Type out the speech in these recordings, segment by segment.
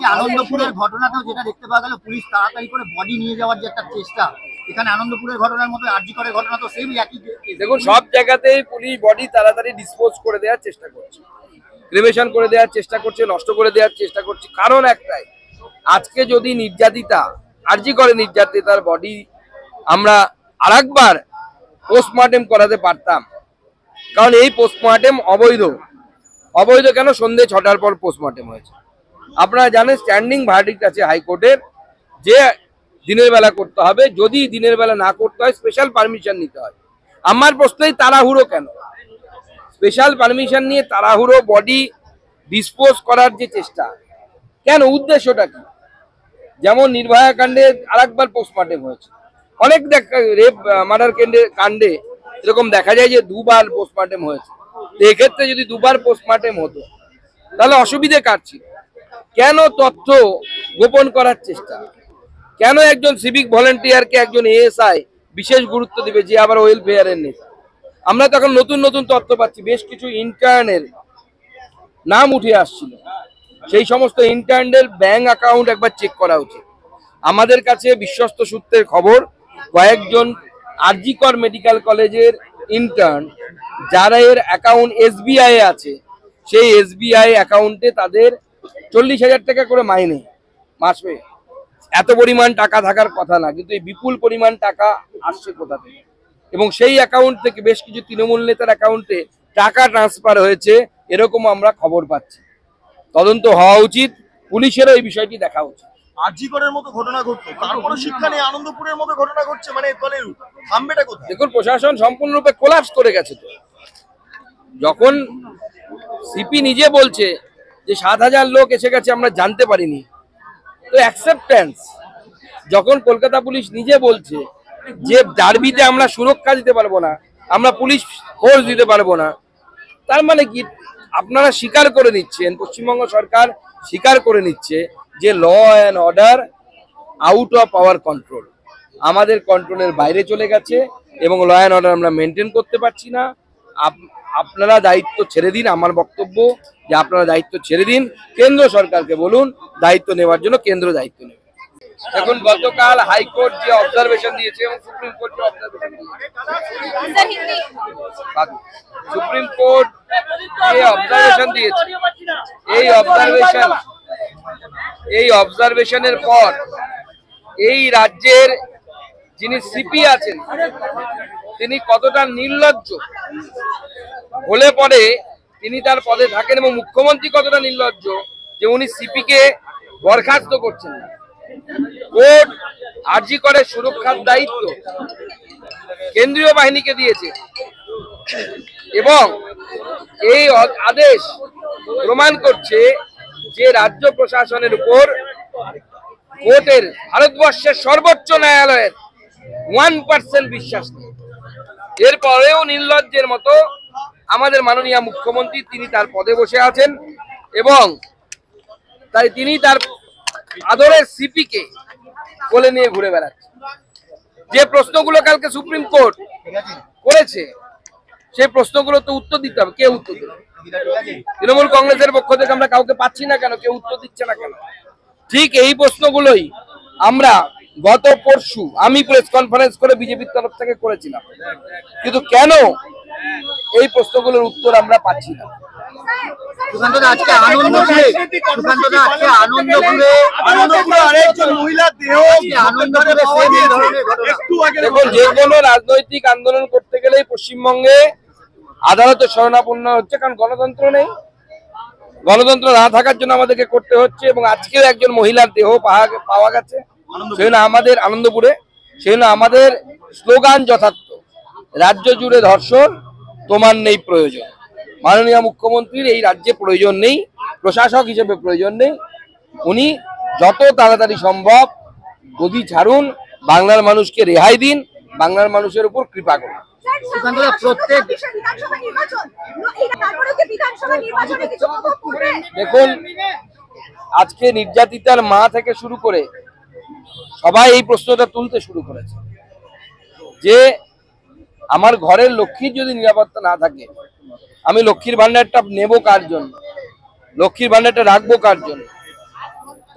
আজকে আনন্দপুরের ঘটনাটাও যেটা দেখতে পাওয়া গেল, পুলিশ তাড়াতাড়ি করে বডি নিয়ে যাওয়ার যে একটা চেষ্টা, এখানে আনন্দপুরের ঘটনার মতো আরজি করের ঘটনা তো সেম একই। দেখুন, সব জায়গাতেই পুলিশ বডি তাড়াতাড়ি ডিসপোজ করে দেওয়ার চেষ্টা করছে, ক্রিমেশন করে দেওয়ার চেষ্টা করছে, নষ্ট করে দেওয়ার চেষ্টা করছে। কারণ একটাই, আজকে যদি নির্যাতিতা, আরজি করে নির্যাতিতার বডি আমরা আরেকবার পোস্টমর্টেম করাতে পারতাম, কারণ এই পোস্টমর্টেম অবৈধ। অবৈধ কেন? সন্ধ্যে 6টার পর পোস্টমর্টেম হয়েছে। আপনারা জানেন স্ট্যান্ডিং ভার্ডিক্ট আছে হাইকোর্টের যে দিনের বেলা করতে হবে, যদি দিনের বেলা না করতে হয় স্পেশাল পারমিশন নিতে হয়। আমার প্রশ্নই তাড়াহুড়ো কেন? স্পেশাল পারমিশন নিয়ে তাড়াহুড়ো বডি ডিসপোজ করার যে চেষ্টা, কেন? উদ্দেশ্যটা কি? যেমন নির্ভয়া কাণ্ডে আরেকবার পোস্টমর্টেম হয়েছে, অনেক রেপ মার্ডার কাণ্ডে এরকম দেখা যায় যে দুবার পোস্টমর্টেম হয়েছে। এক্ষেত্রে যদি দুবার পোস্টমর্টেম হতো তাহলে অসুবিধে কার ছিল? কেন তথ্য গোপন করার চেষ্টা? কেন একজন সিভিক ভলেন্টিয়ারকে একজন এএসআই বিশেষ গুরুত্ব দিবে যে আবার ওয়েলফেয়ারের নেতা? আমরা তখন নতুন নতুন তথ্য পাচ্ছি, বেশ কিছু ইন্টার্নের নাম উঠে আসছিল। সেই সমস্ত ইন্টার্নদের ব্যাংক অ্যাকাউন্ট একবার চেক করা উচিত। আমাদের কাছে বিশ্বস্ত সূত্রের খবর, কয়েকজন আরজি কর মেডিকেল কলেজের ইন্টার্ন যারা এর অ্যাকাউন্ট এসবিআই আছে, সেই এসবিআই অ্যাকাউন্টে তাদের 40,000 টাকা করে মাইনে মাসে। এত পরিমাণ টাকা থাকার কথা না, কিন্তু এই বিপুল পরিমাণ টাকা আসছে কোথা থেকে? এবং সেই অ্যাকাউন্ট থেকে বেশ কিছু তৃণমূল নেতার অ্যাকাউন্টে টাকা ট্রান্সফার হয়েছে, এরকম আমরা খবর পাচ্ছি। তদন্ত হওয়া উচিত, পুলিশেরও এই বিষয়টি দেখা উচিত। আরজি করের মতো ঘটনা ঘটলো, তারপরে শিক্ষা নিয়ে আনন্দপুরের মতো ঘটনা ঘটছে, মানে দলের থামবেটা কোথায়? দেখুন, প্রশাসন সম্পূর্ণরূপে কোলাপস করে গেছে। তো যখন সিপি নিজে বলছে যে 7,000 লোক এসে গেছে আমরা জানতে পারিনি, তো অ্যাকসেপ্টেন্স। যখন কলকাতা পুলিশ নিজে বলছে যে ডার্বিতে আমরা সুরক্ষা দিতে পারবো না, আমরা পুলিশ ফোর্স দিতে পারবো না, তার মানে কি? আপনারা স্বীকার করে নিচ্ছেন, পশ্চিমবঙ্গ সরকার স্বীকার করে নিচ্ছে যে law and order out of our control, আমাদের কন্ট্রোলের বাইরে চলে গেছে এবং ল অ্যান্ড অর্ডার আমরা মেনটেন করতে পারছি না। আপনারা দায়িত্ব ছেড়ে দিন। আমার বক্তব্য যে আপনারা দায়িত্ব ছেড়ে দিন, কেন্দ্র সরকারকে বলুন দায়িত্ব নেওয়ার জন্য, কেন্দ্র দায়িত্ব নেবে। এখন গতকাল হাইকোর্ট যে অবজারভেশন দিয়েছে এবং সুপ্রিম কোর্ট যে অবজারভেশন দিয়েছে, সুপ্রিম কোর্ট যে অবজারভেশন দিয়েছে, এই অবজারভেশনের পর এই রাজ্যের যিনি সিপি আছেন তিনি কতটা নির্লজ্জ হলে পরে তিনি তার পদে থাকেন, এবং মুখ্যমন্ত্রী কতটা নির্লজ্জ যে উনি সিপিকে বরখাস্ত করছেন না। কোর্ট আরজি করে সুরক্ষার দায়িত্ব কেন্দ্রীয় বাহিনীকে দিয়েছে এবং এই আদেশ প্রমাণ করছে যে রাজ্য প্রশাসনের উপর কোর্টের, ভারতবর্ষের সর্বোচ্চ ন্যায়ালয়ের 1% বিশ্বাস নেই। এরপরেও নির্লজ্জের মতো আমাদের মাননীয় মুখ্যমন্ত্রী তিনি তার পদে বসে আছেন এবং তাই তিনি তার আদরের সিপিকে কোলে নিয়ে ঘুরে বেড়াচ্ছে। যে প্রশ্নগুলো কালকে সুপ্রিম কোর্ট করেছে সেই প্রশ্নগুলো তো উত্তর দিতে হবে। কে উত্তর দেবে? তৃণমূল কংগ্রেসের পক্ষ থেকে আমরা কাউকে পাচ্ছি না কেন? কেউ উত্তর দিচ্ছে না কেন? ঠিক এই প্রশ্নগুলোই আমরা গত পরশু আমি প্রেস কনফারেন্স করে বিজেপির তরফ থেকে করেছিলাম, কিন্তু কেন এই প্রশ্নগুলোর উত্তর আমরা পাচ্ছি না? দেখুন, যে কোনো রাজনৈতিক আন্দোলন করতে গেলেই পশ্চিমবঙ্গে আদালতের শরণাপন্ন হচ্ছে, কারণ গণতন্ত্র নেই। গণতন্ত্র না থাকার জন্য আমাদেরকে করতে হচ্ছে। এবং আজকেও একজন মহিলার দেহ পাওয়া গেছে, সেজন্য আমাদের আনন্দপুরে, সেজন্য আমাদের স্লোগান যথার্থ, রাজ্য জুড়ে ধর্ষণ, তোমার নেই প্রয়োজন। মাননীয় মুখ্যমন্ত্রীর এই রাজ্যে প্রয়োজন নেই, প্রশাসক হিসেবে প্রয়োজন নেই। উনি যত তাড়াতাড়ি সম্ভব গদি ছাড়ুন, বাংলার মানুষকে রেহাই দিন, বাংলার মানুষের উপর কৃপা করুন। দেখুন, আজকে নির্যাতিতার মা থেকে শুরু করে সবাই এই প্রশ্নটা তুলতে শুরু করেছে যে আমার ঘরের লক্ষ্মীর যদি নিরাপত্তা না থাকে, আমি লক্ষ্মীর ভান্ডারটা নেব কার জন্য? লক্ষ্মীর ভান্ডারটা রাখবো কার জন্য?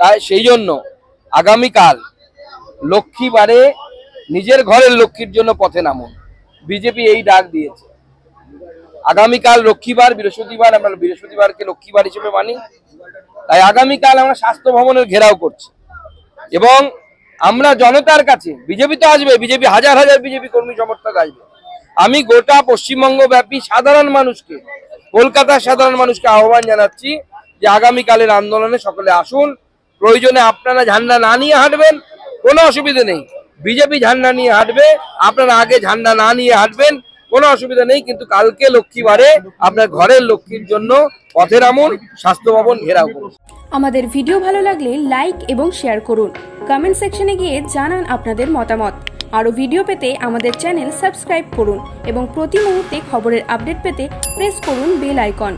তাই সেই জন্য আগামীকাল লক্ষ্মীবারে নিজের ঘরের লক্ষ্মীর জন্য পথে নামুন। বিজেপি এই ডাক দিয়েছে। আগামীকাল লক্ষ্মীবার, বৃহস্পতিবার, আমরা বৃহস্পতিবারকে লক্ষ্মীবার হিসেবে মানি, তাই আগামীকাল আমরা স্বাস্থ্য ভবনের ঘেরাও করছি এবং আমরা জনতার কাছে, বিজেপি তো আসবে, বিজেপি হাজার হাজার বিজেপি কর্মী সমর্থক আসবে, আমি গোটা পশ্চিমবঙ্গ ব্যাপী সাধারণ মানুষকে, কলকাতার সাধারণ মানুষকে আহ্বান জানাচ্ছি যে আগামীকালের আন্দোলনে সকলে আসুন। প্রয়োজনে আপনারা ঝান্ডা না নিয়ে হাঁটবেন, কোনো অসুবিধা নেই। বিজেপি ঝান্ডা নিয়ে হাঁটবে, আপনারা আগে ঝান্ডা না নিয়ে হাঁটবেন, কোনো অসুবিধা নেই। কিন্তু কালকে লক্ষ্মীবারে আপনার ঘরের লক্ষ্মীর জন্য পথে নামুন, স্বাস্থ্য ভবন ঘেরাও করুন। আমাদের ভিডিও ভালো লাগলে লাইক এবং শেয়ার করুন। কমেন্ট সেকশনে গিয়ে জানান আপনাদের মতামত। আরও ভিডিও পেতে আমাদের চ্যানেল সাবস্ক্রাইব করুন এবং প্রতি মুহূর্তে খবরের আপডেট পেতে প্রেস করুন বেল আইকন।